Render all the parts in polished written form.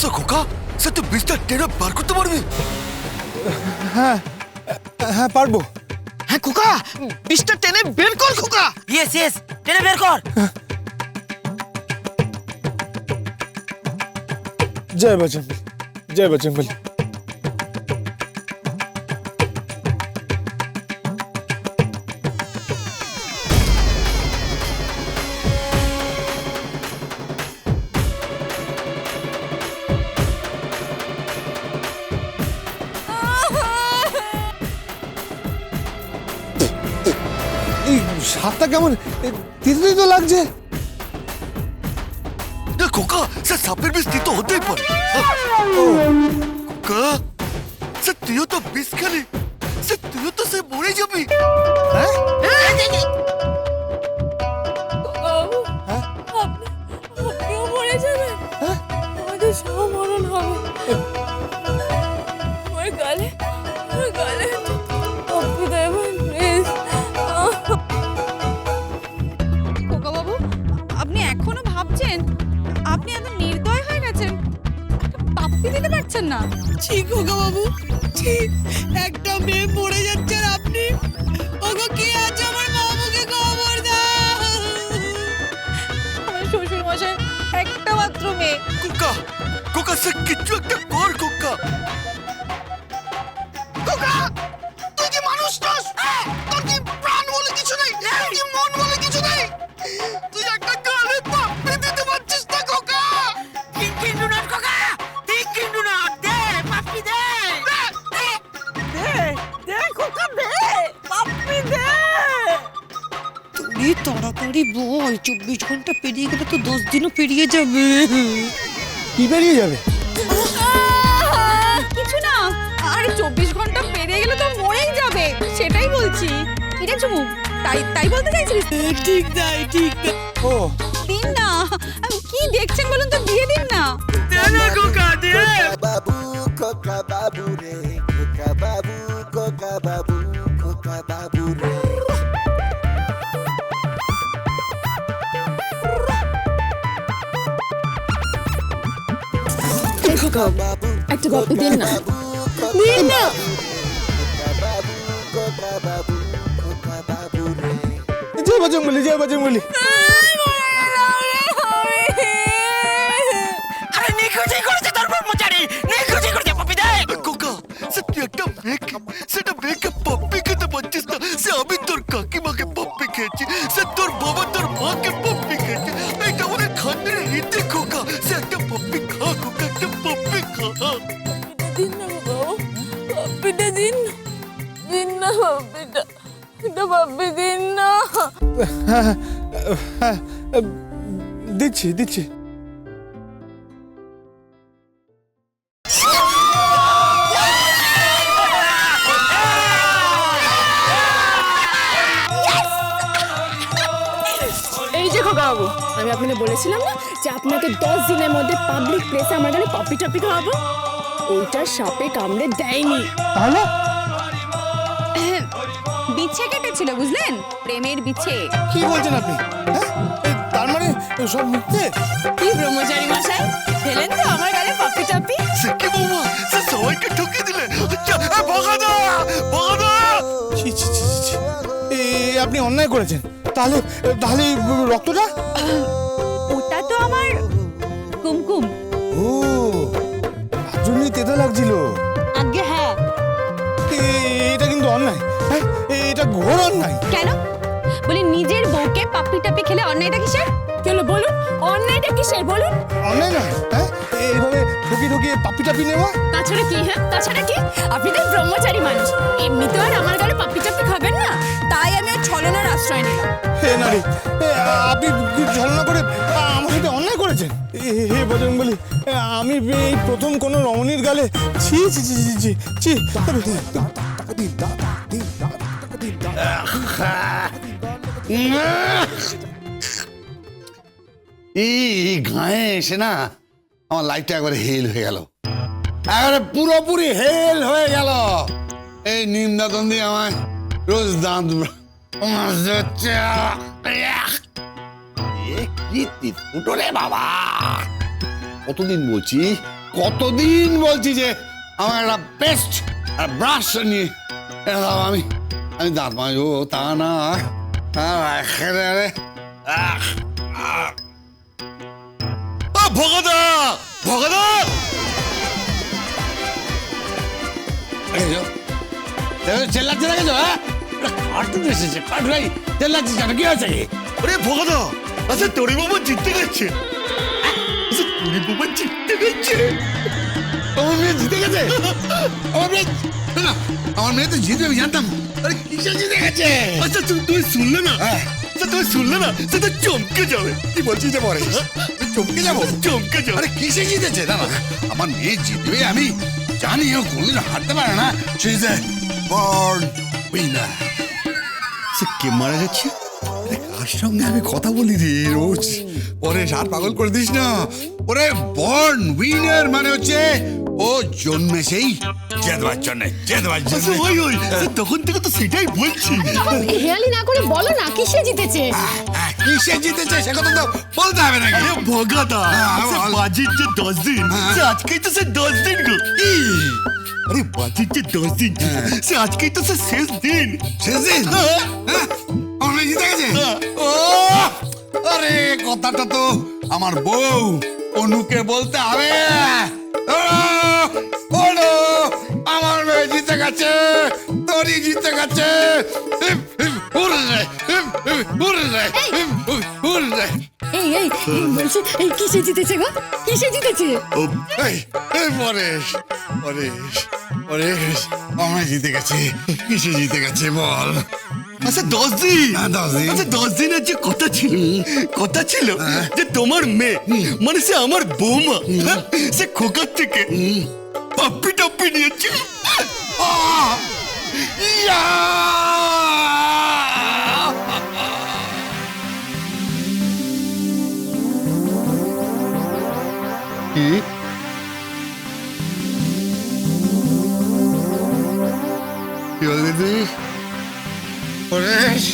Professor খোকা, sir তুই বিষটা টেনে বার করতে পারবি? হ্যাঁ হ্যাঁ পারবো। হ্যাঁ খোকা, বিষটা টেনে বের কর খোকা। ইয়েস ইয়েস, টেনে বের কর। জয় বজরংবলী, জয় বজরংবলী। এই সাপটা কেমন তিতো তিতো লাগছে। না খোকা, স্যার সাপের বিষ তিতো হতেই পারে। খোকা, স্যার তুইও তো বিষ খেলি, স্যার তুইও তো সে মরে যাবি। হ্যাঁ আপনিও মরে যাবেন। আমাদের সব মরণ হবে। আমার গালে পপ্পি দেবেন প্লিজ। খোকা বাবু, আপনি এখনো ভাবছেন? আপনি এত নির্দয় হয়ে গেছেন, পাপ্পি দিতে পারছেন না? ছি খোকা বাবু, ছি, একটা মেয়ে মরে যাচ্ছে আর আপনি ওগো কি আছে আমার বাবুকে খবর দাও। আমার শ্বশুর মশাই একটা মাত্র মেয়ে। খোকা, খোকা স্যার কিছু একটা কর খোকা। খোকা, তুই কি মানুষ নস? তোর কি প্রাণ বলে কিছু নেই? তোর কি মন বলে কিছু নেই? তুই একটা গালে পাপ্পি দিতে পারছিস না খোকা। কিন্তু না খোকা, ঠিক কিন্তু না, দে পাপ্পি দে। দে খোকা, দে পাপ্পি দে। তুই তাড়াতাড়ি বল, 24 ঘন্টা পেরিয়ে গেলে তো 10 দিনও পেরিয়ে যাবে। কি বেরিয়ে যাবে? কিছু না, আরে 24 ঘন্টা পেরিয়ে গেলে তো মরেই যাবে, সেটাই বলছি। এটা চুমু, তাই বলতে চাইছিস? ঠিক তাই, ঠিক তাই। ও দিন না, কি দেখছেন বলুন তো, দিয়ে দিন না। দে না খোকা, দে। বাবু খোকা বাবু রে, খোকা বাবু, খোকা বাবু, খোকা বাবু রে। খোকা বাবু একটা গল্প দিন না, দিন না। বাবু, খোকা বাবু, খোকা বাবু রে। জয় বজরংবলী, জয় বজরংবলী। আরে নিখুঁজি করেছে তোর ব্রহ্মচারী, নিখুঁজি করেছে, পাপ্পি দে। খোকা, স্যার তুই একটা মেয়েকে, সেটা মেয়েকে পপ্পি খেতে পারছিস না। সে আমি তোর কাকিমাকে পপ্পি খেয়েছি, সে তোর বাবা তোর মাকে পপ্পি খেয়েছে। এটা আমাদের খানদানের রীতি খোকা। সে একটা পপ্পি খা খোকা, একটা পপ্পি খা। দিন না বাবু, পাপ্পিটা দিন না, দিন না পাপ্পিটা, একটা পাপ্পি দিন না। হ্যাঁ হ্যাঁ দিচ্ছি দিচ্ছি। এই যে খোকা বাবু, আমি আপনাকে বলেছিলাম না যে আপনাকে 10 দিনের মধ্যে পাবলিক প্লেসে আমার গালে পপি টপি খাওয়াবো। ওইটা সাপে কামড়ে দেয়নি। তাহলে বিছে কেটেছিল, বুঝলেন? প্রেমের বিছে। কি বলছেন আপনি? হ্যাঁ তার মানে সব মিথ্যে? কি ব্রহ্মচারী মশাই, খেলেন তো আমার গালে পপি টপি? সে কি বৌমা, সে সবাইকে ঠকিয়ে দিলে। আচ্ছা, ভগাদা ভগাদা। ছি ছি ছি ছি, ছি। আপনি অন্যায় করেছেন। তাহলে তাহলে এই রক্তটা? ওটা তো আমার কুমকুম। ও তার জন্যই তেতো লাগছিল। আগে হ্যাঁ। এটা কিন্তু অন্যায়। হ্যাঁ এটা ঘোর অন্যায়। কেন? বলি নিজের বউকে পাপ্পি টাপি খেলে অন্যায়টা কিসের? কেন বলুন, অন্যায়টা কিসের বলুন? অন্যায় নয়। হ্যাঁ এইভাবে ঠকিয়ে ঠকিয়ে পাপ্পি টাপি নেওয়া। তাছাড়া কি? হ্যাঁ তাছাড়া কি? আপনি তো ব্রহ্মচারী মানুষ, এমনিতে আর আমার গালে পাপ্পি টাপি খাবেন না, তাই আমি আর ছলনার আশ্রয় নিলাম। হে নারী, আপনি ছলনা করে আমার সাথে অন্যায় করেছেন। হে বজরংবলী, আমি এই প্রথম কোনো রমণীর গালে ছি ছি ছি ছি ছি ছি। এই গায়ে এসে না আমার লাইফটা একবারে হেল হয়ে গেল, একবারে পুরোপুরি হেল হয়ে গেল। এই নিম দাঁতন দিয়ে আমায় রোজ দাঁত কি ফুটো রে বাবা। কতদিন বলছি কতদিন বলছি যে আমার একটা পেস্ট আর ব্রাশ নিয়ে এটা দাও, আমি দাঁত মাজবো, তা না একেবারে ভগদা ভগদা চেল্লাচ্ছে দেখেছো? হ্যাঁ, কার্টুন এসেছে, কার্টুন চেল্লাচ্ছিস কেন? কি হয়েছে? আরে ভগদা, আচ্ছা তোরে বাবা জিততে গেছে। আচ্ছা তোরে বাবা জিততে গেছে। আমার মেয়ে জিতে গেছে? আমার মেয়ে না, আমার মেয়ে তো জিতবে আমি জানতাম। আরে কিসে জিতে গেছে? আচ্ছা তুমি শুনলে না? হ্যাঁ। আচ্ছা তুমি শুনলে না? সেটা চমকে যাবে। কি বলছিস যে পরে চমকে যাবো? চমকে যাবে। আরে কিসে জিতেছে? না না, আমার মেয়ে জিতবে আমি জানি, ও কোনদিন হারতে পারে না। সে ইজ এ বর্ন উইনার। সে কে মারা যাচ্ছে? কার সঙ্গে আমি কথা বলি রে রোজ? ওরে সার পাগল করে দিস না। ওরে বর্ন উইনার মানে হচ্ছে ও জন্মেছেই জেতবার জন্য, জেতবার জন্য। আচ্ছা ওই তখন থেকে তো সেটাই বলছি। হেয়ালি না করে বলো না কিসে জিতেছে। কিসে জিতেছে সে কথা তো বলতে হবে নাকি? আরে ভগাদা, সে বল। বাজির যে 10 দিন, সে আজকেই তো সে 10 দিন গো। কি? আরে বাজির যে 10 দিন, সে আজকেই তো সে শেষ দিন। সেদিন আমার মেয়ে জিতে গেছে? ও আরে কথাটা তো আমার বউ অনুকে বলতে হবে। অনু, আমার মেয়ে জিতে গেছে, তোরই জিতে গেছে। এই বলছি এই কিসে জিতেছে গো? কিসে জিতেছে? পরেশ পরেশ পরেশ, আমার জিতে গেছে। কিসে জিতে গেছে বল? আচ্ছা 10 দিন। হ্যাঁ, 10 দিন। আচ্ছা 10 দিনের যে কথা ছিল যে তোমার মেয়ে মানে সে আমার বৌমা, সে খোকার থেকে পাপ্পি টাপ্পি নিয়েছে। ইয়া! কি? কি বললি তুই? পরেশ,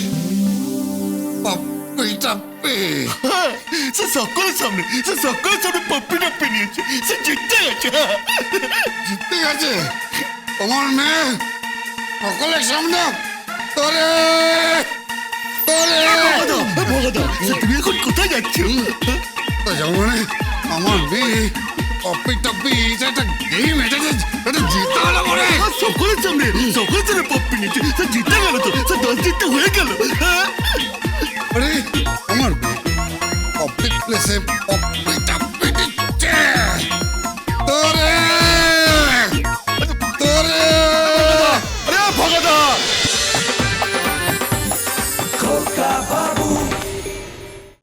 পাপ্পি টাপ্পি। সে সকলের সামনে পাপ্পি টাপ্পি নিয়েছে। সে জিততে গেছে। জিততে গেছে তোমার মেয়ে সকলের সামনে? তোরে তোরে ভগদা, তুমি এখন কোথায় যাচ্ছ? তো যেমন আমার মেয়ে পাপ্পি টাপ্পি, এটা একটা গেম, এটা জিতে হলো পরে। সকলের সামনে পাপ্পি নিয়েছে। সে জিতে গেল তো, সে 10 দিন তো হয়ে গেল। আরে আমার মেয়ে পাবলিক প্লেসে